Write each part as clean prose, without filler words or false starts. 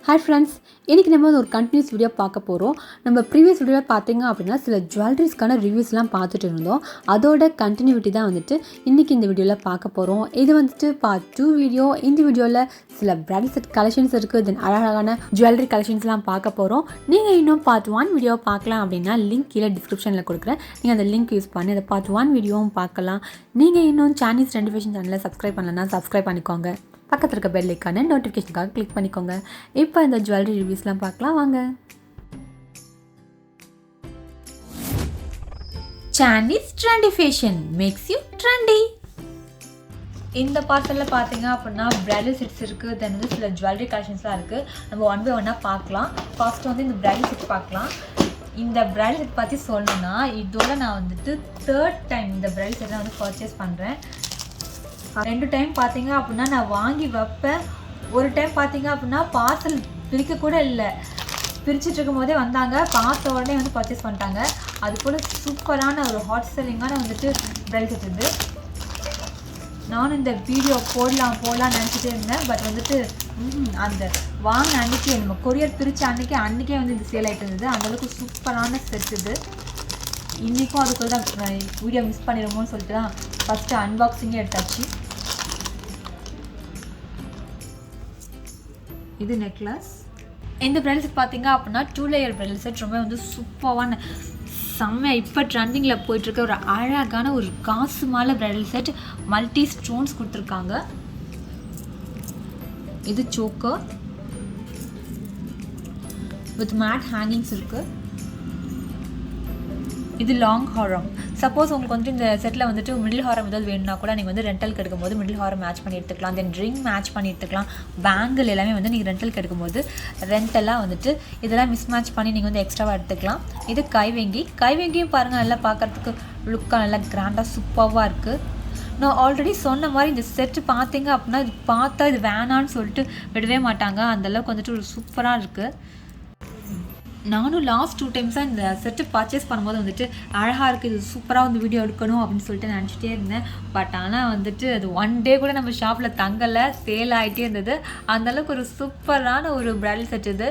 Hi friends, இன்னைக்கு நம்ம ஒரு கண்டினியூஸ் வீடியோ பார்க்க போகிறோம். நம்ம ப்ரீவியஸ் வீடியோவில் பார்த்தீங்க அப்படின்னா சில ஜுவல்லரிஸ்க்கான ரிவ்யூஸ்லாம் பார்த்துட்டு இருந்தோம். அதோட கண்டினியூட்டி தான் வந்துட்டு இன்றைக்கி இந்த வீடியோவில் பார்க்க போகிறோம். இது வந்துட்டு பார்ட் 2 வீடியோ. இந்த வீடியோவில் சில பிரைடல் செட் கலெக்ஷன்ஸ் இருக்குது, தென் அழகான ஜுவல்லரி கலெக்ஷன்ஸ்லாம் பார்க்க போகிறோம். நீங்கள் இன்னும் பார்ட் 1 வீடியோ பார்க்கலாம் அப்படின்னா லிங்க் கீழே டிஸ்கிரிப்ஷனில் கொடுக்குறேன். நீங்கள் அந்த லிங்க் யூஸ் பண்ணி அந்த பார்ட் 1 வீடியோவும் பார்க்கலாம். நீங்கள் இன்னும் சானிஸ் ட்ரெண்டி ஃபேஷன் சேனலை சப்ஸ்கிரைப் பண்ணலன்னா சப்ஸ்கிரைப் பண்ணிக்கோங்க. பக்கத்தில் இருக்க பெல் ஐக்கான நோட்டிஃபிகேஷனுக்காக கிளிக் பண்ணிக்கோங்க. இப்போ இந்த ஜுவல்லரி ரிவ்யூஸ்லாம் பார்க்கலாம் வாங்க. Chanish Trendy Fashion makes you trendy. இந்த பார்சலில் பார்த்தீங்க அப்படின்னா பிரைடல் செட்ஸ் இருக்குது, தென் வந்து சில ஜுவல்லரி கலெக்ஷன்ஸ்லாம் இருக்குது. நம்ம ஒன் பை ஒன்னாக பார்க்கலாம். ஃபர்ஸ்ட் வந்து இந்த பிரைடல் செட் பார்க்கலாம். இந்த பிரைடல் செட் பற்றி சொல்லணும்னா இதோட நான் வந்துட்டு 3rd டைம் இந்த பிரைடல் செட்டை வந்து பர்ச்சேஸ் பண்ணுறேன். 2 டைம் பார்த்தீங்க அப்படின்னா நான் வாங்கி வைப்பேன். ஒரு டைம் பார்த்தீங்க அப்படின்னா பார்சல் பிரிக்க கூட இல்லை, பிரிச்சுட்டு இருக்கும் போதே வந்தாங்க, பார்த்த உடனே வந்து பர்ச்சேஸ் பண்ணிட்டாங்க. அது போல் சூப்பரான ஒரு ஹாட் செல்லிங்கான வந்துட்டு பிரைடல் செட் இது. நானும் இந்த வீடியோ போடலாம்னு நினச்சிட்டே இருந்தேன். பட் வந்துட்டு அந்த வாங்க அன்றைக்கே நம்ம கொரியர் பிரித்த அன்றைக்கே வந்து இது சேல் ஆகிட்டு இருந்தது. அந்தளவுக்கு சூப்பரான செட் இது. இன்றைக்கும் அதுக்குள்ள தான் வீடியோ மிஸ் பண்ணிடுமோன்னு சொல்லிட்டு தான் ஃபஸ்ட்டு அன்பாக்சிங்கே எடுத்தாச்சு. இது நெக்லஸ். இந்த பிரைடல் செட் பார்த்தீங்க அப்படின்னா 2 லேயர் பிரைடல் செட். ரொம்ப வந்து சூப்பரான செம்மையாக இப்போ ட்ரெண்டிங்கில் போயிட்டுருக்க ஒரு அழகான ஒரு காசு மாலை பிரைடல் செட். மல்டி ஸ்டோன்ஸ் கொடுத்துருக்காங்க. இது சோக்கர் வித் மேட் ஹேங்கிங்ஸ் இருக்குது. இது லாங் ஹாரம். சப்போஸ் உங்களுக்கு வந்துட்டு இந்த செட்டில் வந்துட்டு மிடில் ஹாரம் ஏதாவது வேணும்னா கூட நீங்கள் வந்து ரெண்டலுக்கு எடுக்கும்போது மிடில் ஹாரம் மேட்ச் பண்ணி எடுத்துக்கலாம். தென் ரிங் மேட்ச் பண்ணி எடுத்துக்கலாம். பேங்கிள் எல்லாமே வந்து நீங்கள் ரெண்டலுக்கு எடுக்கும்போது ரெண்டெல்லாம் வந்துட்டு இதெல்லாம் மிஸ் மேட்ச் பண்ணி நீங்கள் வந்து எக்ஸ்ட்ராவாக எடுத்துக்கலாம். இது கைவேங்கியும் பாருங்கள், நல்லா பார்க்குறதுக்கு லுக்காக நல்லா கிராண்டாக சூப்பராக இருக்குது. நான் ஆல்ரெடி சொன்ன மாதிரி இந்த செட்டு பார்த்தீங்க அப்படின்னா இது பார்த்தா இது வேணான்னு சொல்லிட்டு விடவே மாட்டாங்க. அந்தளவுக்கு வந்துட்டு ஒரு சூப்பராக இருக்குது. நானும் லாஸ்ட் 2 டைம்ஸாக இந்த செட்டு பர்ச்சேஸ் பண்ணும்போது வந்துட்டு அழகாக இருக்குது, இது சூப்பராக வந்து வீடியோ எடுக்கணும் அப்படின்னு சொல்லிட்டு நினச்சிட்டே இருந்தேன். பட் ஆனால் வந்துட்டு அது 1 டே கூட நம்ம ஷாப்பில் தங்கலை, சேல் ஆகிட்டே இருந்தது. அந்தளவுக்கு ஒரு சூப்பரான ஒரு பிரைடல் செட் இது.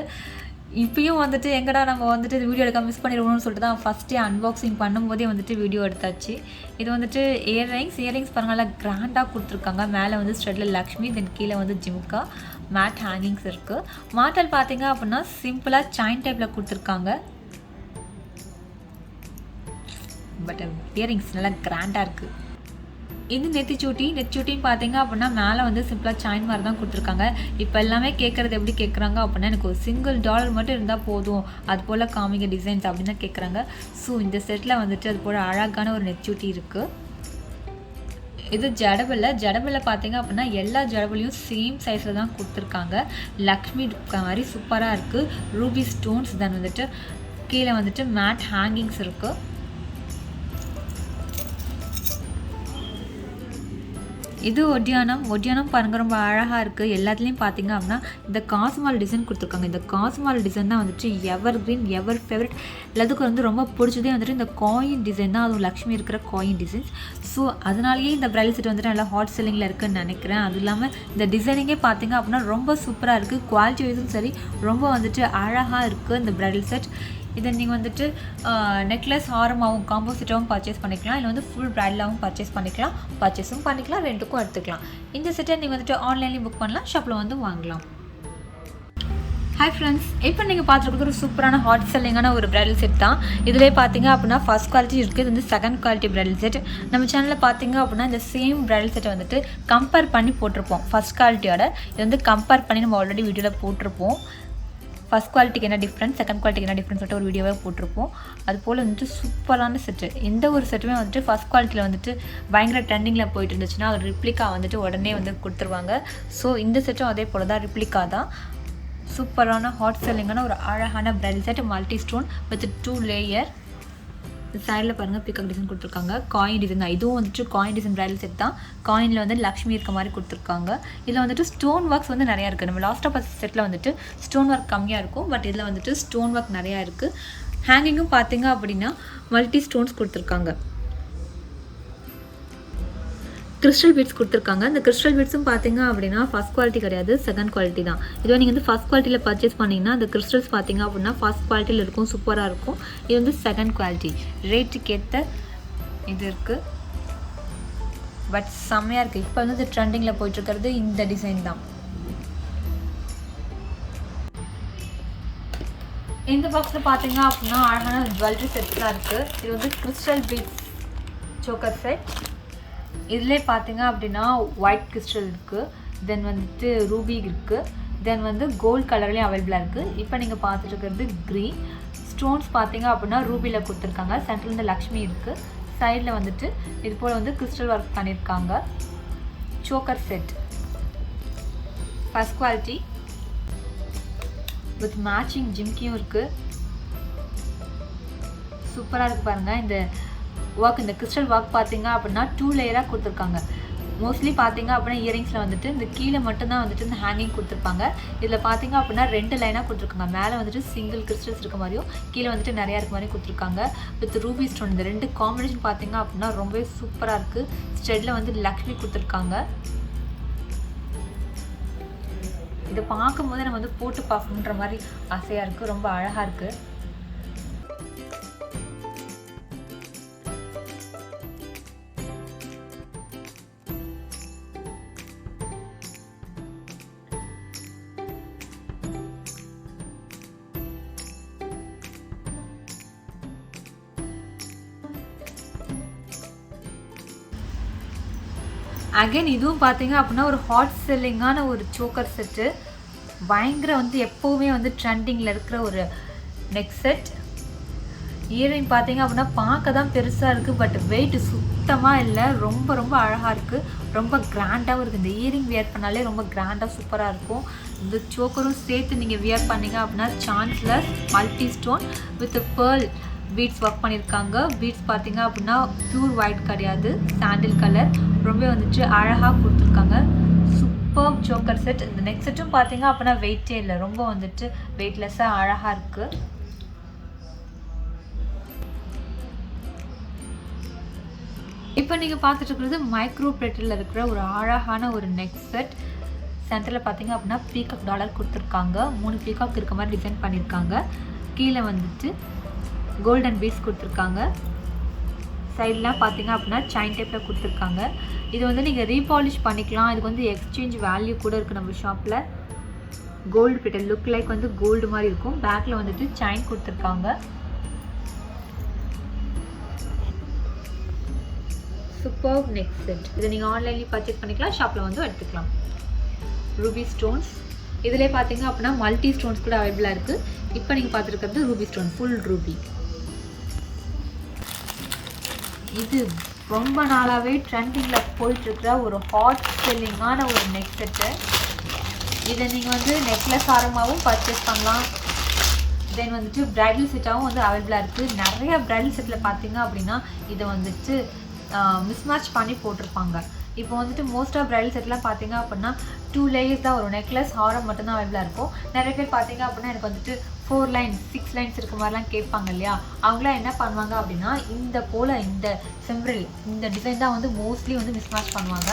இப்பயும் வந்துட்டு எங்கடா நம்ம வந்துட்டு இது வீடியோ எடுக்க மிஸ் பண்ணிடுவோம்னு சொல்லிட்டு தான் ஃபஸ்ட்டே அன்பாக்சிங் பண்ணும்போதே வந்துட்டு வீடியோ எடுத்தாச்சு. இது வந்துட்டு இயரிங்ஸ் பாருங்கள், கிராண்டாக கொடுத்துருக்காங்க. மேலே வந்து ஸ்ட்ரெட்டில் லக்ஷ்மி, தென் கீழே வந்து ஜிம்கா, மேட் ஹேங்கிங்ஸ் இருக்குது. மாட்டல் பார்த்தீங்க அப்படின்னா சிம்பிளாக செயின் டைப்பில் கொடுத்துருக்காங்க. பட் இயரிங்ஸ் நல்லா கிராண்டாக இருக்குது. இது நெத்திச்சூட்டின்னு பார்த்தீங்க அப்படின்னா மேலே வந்து சிம்பிளாக செயின் மாதிரி தான் கொடுத்துருக்காங்க. இப்போ எல்லாமே கேட்குறது எப்படி கேட்குறாங்க அப்படின்னா எனக்கு ஒரு $1 மட்டும் இருந்தால் போதும், அது போல் காமிங்க டிசைன்ஸ் அப்படின்னு தான் கேட்குறாங்க. ஸோ இந்த செட்டில் வந்துட்டு அது போல் அழகான ஒரு நெத்திச்சூட்டி இருக்குது. இது ஜடபில் பார்த்தீங்க அப்படின்னா எல்லா ஜடபிலையும் சேம் சைஸில் தான் கொடுத்துருக்காங்க. லக்ஷ்மி மாதிரி சூப்பராக இருக்குது. ரூபி ஸ்டோன்ஸ் தான் வந்துட்டு கீழே வந்துட்டு மேட் ஹேங்கிங்ஸ் இருக்குது. இது ஒட்டியானம் பாருங்கள், ரொம்ப அழகாக இருக்குது. எல்லாத்துலேயும் பார்த்தீங்க அப்படின்னா இந்த காசுமால் டிசைன் கொடுத்துருக்காங்க. இந்த காசுமால் டிசைன் தான் வந்துட்டு எவர் கிரீன், எவர் ஃபேவரட். எல்லாத்துக்கும் வந்து ரொம்ப பிடிச்சதே வந்துட்டு இந்த காயின் டிசைன் தான், அதுவும் லக்ஷ்மி இருக்கிற காயின் டிசைன்ஸ். ஸோ அதனாலேயே இந்த பிரைடல் செட் வந்துட்டு நல்லா ஹாட் செல்லிங்கில் இருக்குதுன்னு நினைக்கிறேன். அதுவும் இல்லாமல் இந்த டிசைனிங்கே பார்த்தீங்க அப்படின்னா ரொம்ப சூப்பராக இருக்குது. குவாலிட்டி வைஸும் சரி ரொம்ப வந்துட்டு அழகாக இருக்குது இந்த பிரைடல் செட். இதை நீங்கள் வந்துட்டு நெக்லஸ் ஹாரமாகவும் காம்போசிட்டாகவும் பர்ச்சேஸ் பண்ணிக்கலாம், இல்லை வந்து ஃபுல் பிரைடலாகவும் பர்ச்சேஸும் பண்ணிக்கலாம், ரெண்டுக்கும் எடுத்துக்கலாம். இந்த செட்டை நீங்கள் வந்துட்டு ஆன்லைன்லேயும் புக் பண்ணலாம், ஷாப்பில் வந்து வாங்கலாம். ஹாய் ஃப்ரெண்ட்ஸ், இப்போ நீங்கள் பார்த்துருக்கிறது ஒரு சூப்பரான ஹாட் செல்லிங்கான ஒரு பிரைடல் செட் தான். இதிலே பார்த்தீங்க அப்படின்னா ஃபர்ஸ்ட் குவாலிட்டி இருக்குது, இது வந்து செகண்ட் குவாலிட்டி பிரைடல் செட். நம்ம சேனலில் பார்த்தீங்க அப்படின்னா இந்த சேம் பிரைடல் செட்டை வந்துட்டு கம்பேர் பண்ணி போட்டிருப்போம். ஃபர்ஸ்ட் குவாலிட்டியோட இது வந்து கம்பேர் பண்ணி நம்ம ஆல்ரெடி வீடியோவில் போட்டிருப்போம். ஃபஸ்ட் குவாலிட்டிக்கு என்ன டிஃப்ரென்ஸ், செகண்ட் குவாலிட்டிக்கு என்ன டிஃப்ரென்ஸ் சொல்லிட்டு ஒரு வீடியோவே போட்டிருப்போம். அது போல் வந்துட்டு சூப்பரான செட்டு. எந்த ஒரு செட்டுமே வந்துட்டு ஃபஸ்ட் குவாலிட்டியில் வந்துட்டு பயங்கர ட்ரெண்டிங்கில் போயிட்டு இருந்துச்சுன்னா அது ரிப்ளிகா வந்துட்டு உடனே வந்து கொடுத்துருவாங்க. ஸோ இந்த செட்டும் அதே போல் தான், ரிப்ளிகா தான். சூப்பரான ஹாட் செல்லிங்கான ஒரு அழகான bridal set, multi stone with 2 layer. சைடில் பாருங்கள் பிகாக் டிசைன் கொடுத்துருக்காங்க. காயின் டிசைன் தான், இதுவும் வந்துட்டு காயின் டிசைன் பிரைடல் செட் தான். காயினில் வந்து லக்ஷ்மி இருக்க மாதிரி கொடுத்துருக்காங்க. இதில் வந்துட்டு ஸ்டோன் ஒர்க்ஸ் வந்து நிறையா இருக்குது. நம்ம லாஸ்ட்டாக பார்த்த செட்டில் வந்துட்டு ஸ்டோன் ஒர்க் கம்மியாக இருக்கும், பட் இதில் வந்துட்டு ஸ்டோன் ஒர்க் நிறையா இருக்குது. ஹேங்கிங்கும் பார்த்தீங்க அப்படின்னா மல்டி ஸ்டோன்ஸ் கொடுத்துருக்காங்க. கிறிஸ்டல் பீட்ஸ் கொடுத்துருக்காங்க. இந்த கிறிஸ்டல் பீட்ஸும் பார்த்தீங்க அப்படின்னா ஃபஸ்ட் குவாலிட்டி கிடையாது, செகண்ட் குவாலிட்டி தான். இதுவே நீங்கள் வந்து ஃபஸ்ட் குவாலிட்டியில் பர்ச்சேஸ் பண்ணிங்கன்னா அந்த கிறிஸ்டல்ஸ் பார்த்தீங்க அப்படின்னா ஃபஸ்ட் குவாலிட்டியில் இருக்கும், சூப்பராக இருக்கும். இது வந்து செகண்ட் குவாலிட்டி. ரேட்டுக்கு ஏற்ற இது இருக்குது, பட் செம்மையாக இருக்குது. இப்போ வந்து ட்ரெண்டிங்கில் போயிட்டுருக்கிறது இந்த டிசைன் தான். இந்த பாக்ஸில் பார்த்தீங்க அப்படின்னா அழகான ஜுவல்லரி செட்லாம் இருக்குது. இது வந்து கிறிஸ்டல் பீட்ஸ் சோக்கர் செட். இதிலே பார்த்தீங்க அப்படின்னா ஒயிட் கிறிஸ்டல் இருக்குது, தென் வந்துட்டு ரூபி இருக்குது, தென் வந்து கோல்டு கலர்லேயும் அவைலபிளாக இருக்குது. இப்போ நீங்கள் பார்த்துட்டு இருக்கிறது க்ரீன். ஸ்டோன்ஸ் பார்த்தீங்க அப்படின்னா ரூபியில் கொடுத்துருக்காங்க. சென்டரில் வந்து லக்ஷ்மி இருக்குது, சைடில் வந்துட்டு இது போல் வந்து கிறிஸ்டல் ஒர்க் பண்ணியிருக்காங்க. Choker set first quality with matching ஜிம்கியும் இருக்குது. சூப்பராக இருக்குது பாருங்கள். இந்த ஒர்க், இந்த கிறிஸ்டல் ஒர்க் பார்த்தீங்க அப்படின்னா 2 லேயராக கொடுத்துருக்காங்க. மோஸ்ட்லி பார்த்தீங்க அப்படின்னா இயரிங்ஸில் வந்துட்டு இந்த கீழே மட்டும்தான் வந்துட்டு இந்த ஹேங்கிங் கொடுத்துருப்பாங்க. இதில் பார்த்தீங்க அப்படின்னா 2 லைனாக கொடுத்துருக்காங்க. மேலே வந்துட்டு சிங்கிள் கிறிஸ்டல்ஸ் இருக்க மாதிரியும் கீழே வந்துட்டு நிறையா இருக்க மாதிரியும் கொடுத்துருக்காங்க. With Ruby stone. இந்த 2 காம்பினேஷன் பார்த்தீங்க அப்படின்னா ரொம்பவே சூப்பராக இருக்குது. ஸ்டெட்டில் வந்து லக்ஷ்மி கொடுத்துருக்காங்க. இதை பார்க்கும்போது நம்ம வந்து போட்டு பார்க்கணுன்ற மாதிரி ஆசையாக இருக்குது, ரொம்ப அழகாக இருக்குது. அகைன் இதுவும் பார்த்தீங்க அப்படின்னா ஒரு ஹாட் செல்லிங்கான ஒரு சோக்கர் செட்டு. பயங்கர வந்து எப்போவுமே வந்து ட்ரெண்டிங்கில் இருக்கிற ஒரு நெக் செட். இயரிங் பார்த்தீங்க அப்படின்னா பார்க்க தான் பெருசாக இருக்குது, பட் வெயிட் சுத்தமாக இல்லை. ரொம்ப ரொம்ப அழகாக இருக்குது, ரொம்ப கிராண்டாகவும் இருக்குது. இந்த இயரிங் வியர் பண்ணாலே ரொம்ப கிராண்டாக சூப்பராக இருக்கும். இந்த சோக்கரும் சேர்த்து நீங்கள் வியர் பண்ணிங்க அப்படின்னா சான்ஸ்லர் multi stone with pearl beads work பண்ணியிருக்காங்க. பீட்ஸ் பார்த்தீங்க அப்படின்னா பியூர் ஒயிட் கிடையாது, சாண்டில் கலர். ரொம்ப வந்துட்டு அழகாக கொடுத்துருக்காங்க. Super choker set. இந்த நெக் செட்டும் பார்த்தீங்க அப்படின்னா வெயிட்டே இல்லை, ரொம்ப வந்துட்டு வெயிட்லெஸ்ஸாக அழகாக இருக்குது. இப்போ நீங்கள் பார்த்துட்டு இருக்கிறது மைக்ரோ பிளேட்டில் இருக்கிற ஒரு அழகான ஒரு நெக் செட். சென்டரில் பார்த்தீங்க அப்படின்னா பீகாக் டாலர் கொடுத்துருக்காங்க. 3 பீகாக் இருக்க மாதிரி டிசைன் பண்ணியிருக்காங்க. கீழே வந்துட்டு கோல்டன் பீட்ஸ் கொடுத்துருக்காங்க. சைட்லாம் பார்த்தீங்க அப்படின்னா செயின் டைப்பில் கொடுத்துருக்காங்க. இது வந்து நீங்கள் ரீபாலிஷ் பண்ணிக்கலாம். இதுக்கு வந்து எக்ஸ்சேஞ்ச் வேல்யூ கூட இருக்குது நம்ம ஷாப்பில். கோல்டு பிளேட்டட் லுக் லைக் வந்து கோல்டு மாதிரி இருக்கும். பேக்கில் வந்துட்டு செயின் கொடுத்துருக்காங்க. Super neck set. இதை நீங்கள் ஆன்லைன்லேயும் பர்ச்சேஸ் பண்ணிக்கலாம், ஷாப்பில் வந்து எடுத்துக்கலாம். Ruby stones. இதிலே பார்த்தீங்க அப்படின்னா மல்டி ஸ்டோன்ஸ் கூட அவைலபிளாக இருக்குது. இப்போ நீங்கள் பார்த்துருக்கிறது ரூபி ஸ்டோன், ஃபுல் ரூபி. இது ரொம்ப நாளாகவே ட்ரெண்டிங்கில் போயிட்டுருக்கிற ஒரு ஹாட் செல்லிங்கான ஒரு நெக் செட்டு. இதை நீங்கள் வந்து நெக்லஸ் ஆரமாகவும் பர்ச்சேஸ் பண்ணலாம். தென் வந்துட்டு ப்ரைடல் செட்டாகவும் வந்து அவைலபிளாக இருக்குது. நிறைய ப்ரைடல் செட்டில் பார்த்தீங்க அப்படின்னா இதை வந்துட்டு மிஸ்மேட்ச் பண்ணி போட்டிருப்பாங்க. இப்போ வந்துட்டு மோஸ்ட் ஆஃப் ப்ரைடல் செட்லாம் பார்த்தீங்க அப்படின்னா 2 லேயர்ஸ் தான் வரும். நெக்லஸ் ஹாரம் மட்டும்தான் அவைலபிளாக இருக்கும். நிறைய பேர் பார்த்தீங்க அப்படின்னா எனக்கு வந்துட்டு 4 லைன்ஸ் 6 லைன்ஸ் இருக்க மாதிரிலாம் கேட்பாங்க இல்லையா. அவங்களாம் என்ன பண்ணுவாங்க அப்படின்னா இந்த போல் இந்த செம்பிரல் இந்த டிசைன் தான் வந்து மோஸ்ட்லி வந்து மிஸ்மேட்ச் பண்ணுவாங்க.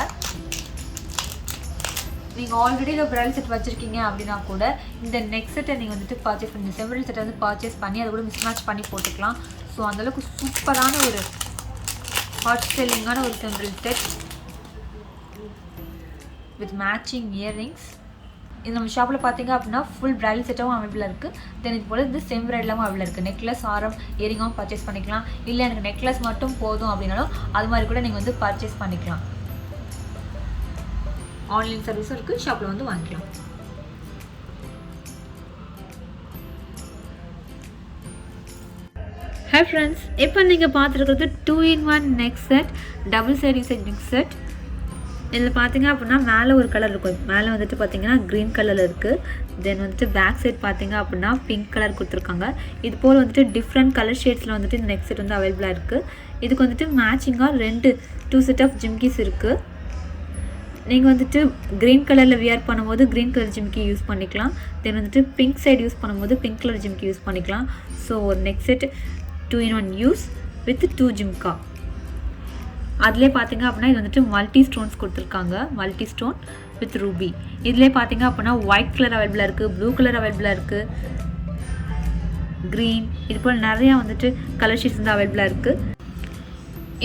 நீங்கள் ஆல்ரெடி இந்த ப்ரைடல் செட் வச்சுருக்கீங்க அப்படின்னா கூட இந்த நெக் செட்டை நீங்கள் வந்துட்டு பர்ச்சேஸ் பண்ணி செம்பிரல் செட்டை வந்து பர்ச்சேஸ் பண்ணி அதை கூட மிஸ்மேட்ச் பண்ணி போட்டுக்கலாம். ஸோ அந்தளவுக்கு சூப்பரான ஒரு ஹாட் செல்லிங்கான ஒரு செம்பிரல் செட் வித் மேட்சிங் இயரிங்ஸ். இது நம்ம ஷாப்பில் பார்த்தீங்க அப்படின்னா ஃபுல் ப்ரைடல் செட்டாகவும் அவைலபிளாக இருக்குது. தென் இது போல் இது செம் ப்ரைடலாகவும் அவைலபிளாக இருக்குது. நெக்லஸ் ஆரம் இயரிங்காகவும் பர்ச்சேஸ் பண்ணிக்கலாம். இல்லை எனக்கு நெக்லஸ் மட்டும் போதும் அப்படின்னாலும் அது மாதிரி கூட நீங்கள் வந்து பர்ச்சேஸ் பண்ணிக்கலாம். ஆன்லைன் சர்வீஸும் இருக்குது, ஷாப்பில் வந்து வாங்கிக்கலாம். ஹாய் ஃப்ரெண்ட்ஸ், இப்போ நீங்கள் பார்த்துருக்கிறது 2-in-1 neck set, double side usage neck set. இதில் பார்த்தீங்க அப்படின்னா மேலே ஒரு கலர் இருக்கும். மேலே வந்துட்டு பார்த்தீங்கன்னா க்ரீன் கலரில் இருக்குது. தென் வந்துட்டு பேக் சைட் பார்த்தீங்க அப்படின்னா பிங்க் கலர் கொடுத்துருக்காங்க. இது போல் வந்துட்டு டிஃப்ரெண்ட் கலர் ஷேட்ஸில் வந்துட்டு இந்த நெக் செட் வந்து அவைலபிளாக இருக்குது. இதுக்கு வந்துட்டு மேட்சிங்காக 2 செட் ஆஃப் ஜிம்கிஸ் இருக்குது. நீங்கள் வந்துட்டு க்ரீன் கலரில் வியர் பண்ணும்போது க்ரீன் கலர் ஜிம்கி யூஸ் பண்ணிக்கலாம். தென் வந்துட்டு பிங்க் சைடு யூஸ் பண்ணும்போது பிங்க் கலர் ஜிம்கி யூஸ் பண்ணிக்கலாம். ஸோ ஒரு neck set 2-in-1 use with 2 jhumka. அதிலே பார்த்தீங்க அப்படின்னா இது வந்துட்டு மல்டி ஸ்டோன்ஸ் கொடுத்துருக்காங்க, மல்டி ஸ்டோன் வித் ரூபி. இதிலே பார்த்தீங்க அப்படின்னா ஒயிட் கலர் அவைலபிளாக இருக்குது, ப்ளூ கலர் அவைலபிளாக இருக்குது, க்ரீன், இது போல் நிறையா வந்துட்டு கலர் ஷீட்ஸ் வந்து அவைலபிளாக இருக்குது.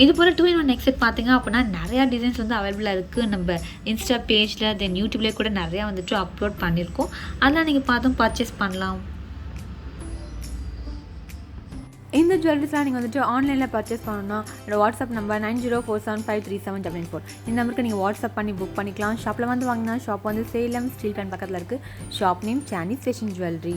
இது போல் 2-in-1 நெக் செட் பார்த்தீங்க அப்படின்னா நிறையா டிசைன்ஸ் வந்து அவைலபிளாக இருக்குது. நம்ம இன்ஸ்டா பேஜில் தென் யூடியூப்லேயே கூட நிறையா வந்துட்டு அப்லோட் பண்ணியிருக்கோம். அதெல்லாம் நீங்கள் பார்த்தும் பர்ச்சேஸ் பண்ணலாம். இந்த ஜுவல்லரிஸ்லாம் நீங்கள் வந்துட்டு ஆன்லைனில் பர்ச்சேஸ் பண்ணணும்னா என்னோடய வாட்ஸ்அப் நம்பர் 9047537794. இந்த நம்பருக்கு நீங்கள் வாட்ஸ்அப் பண்ணி புக் பண்ணிக்கலாம். ஷாப்பில் வந்து வாங்கினா ஷாப் வந்து சேலம் ஸ்டீல் பிளான்ட் பக்கத்தில் இருக்குது. Shop name Sanish fashion jewellery.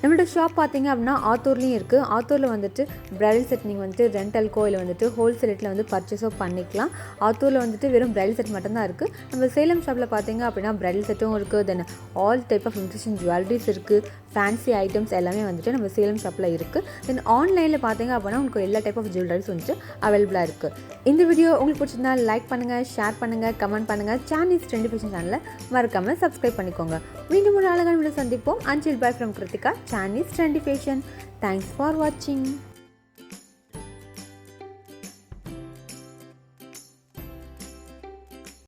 நம்மளோட ஷாப் பார்த்தீங்க அப்படின்னா ஆத்தூர்லேயும் இருக்குது. ஆத்தூரில் வந்துட்டு பிரைடல் செட் நீங்கள் வந்துட்டு ரெண்டல்கோ இல்லை வந்துட்டு ஹோல்சேல் ரேட்டில் வந்து பர்ச்சேஸோ பண்ணிக்கலாம். ஆத்தூரில் வந்துட்டு வெறும் பிரைடல் செட் மட்டும்தான் இருக்குது. நம்ம சேலம் ஷாப்பில் பார்த்தீங்க அப்படின்னா பிரைடல் செட்டும் இருக்குது, then all type of imitation jewelleries இருக்குது, ஃபேன்சி ஐட்டம்ஸ் எல்லாமே வந்துட்டு நம்ம சேலம் ஷாப்பில் இருக்குது. தென் ஆன்லைனில் பார்த்தீங்க அப்படின்னா உங்களுக்கு எல்லா டைப் ஆஃப் ஜுவல்லரிஸ் வந்துட்டு அவைலபிளாக இருக்குது. இந்த வீடியோ உங்களுக்கு பிடிச்சிருந்தா லைக் பண்ணுங்கள், ஷேர் பண்ணுங்கள், கமெண்ட் பண்ணுங்கள். சானிஷ் ட்ரெண்டி ஃபேஷன் சேனலை மறக்காமல் சப்ஸ்கிரைப் பண்ணிக்கோங்க. மீண்டும் ஒரு அழகான வீடியோ சந்திப்போம். Until bye from Kritika, Chanish Trendy Fashion. Thanks for watching.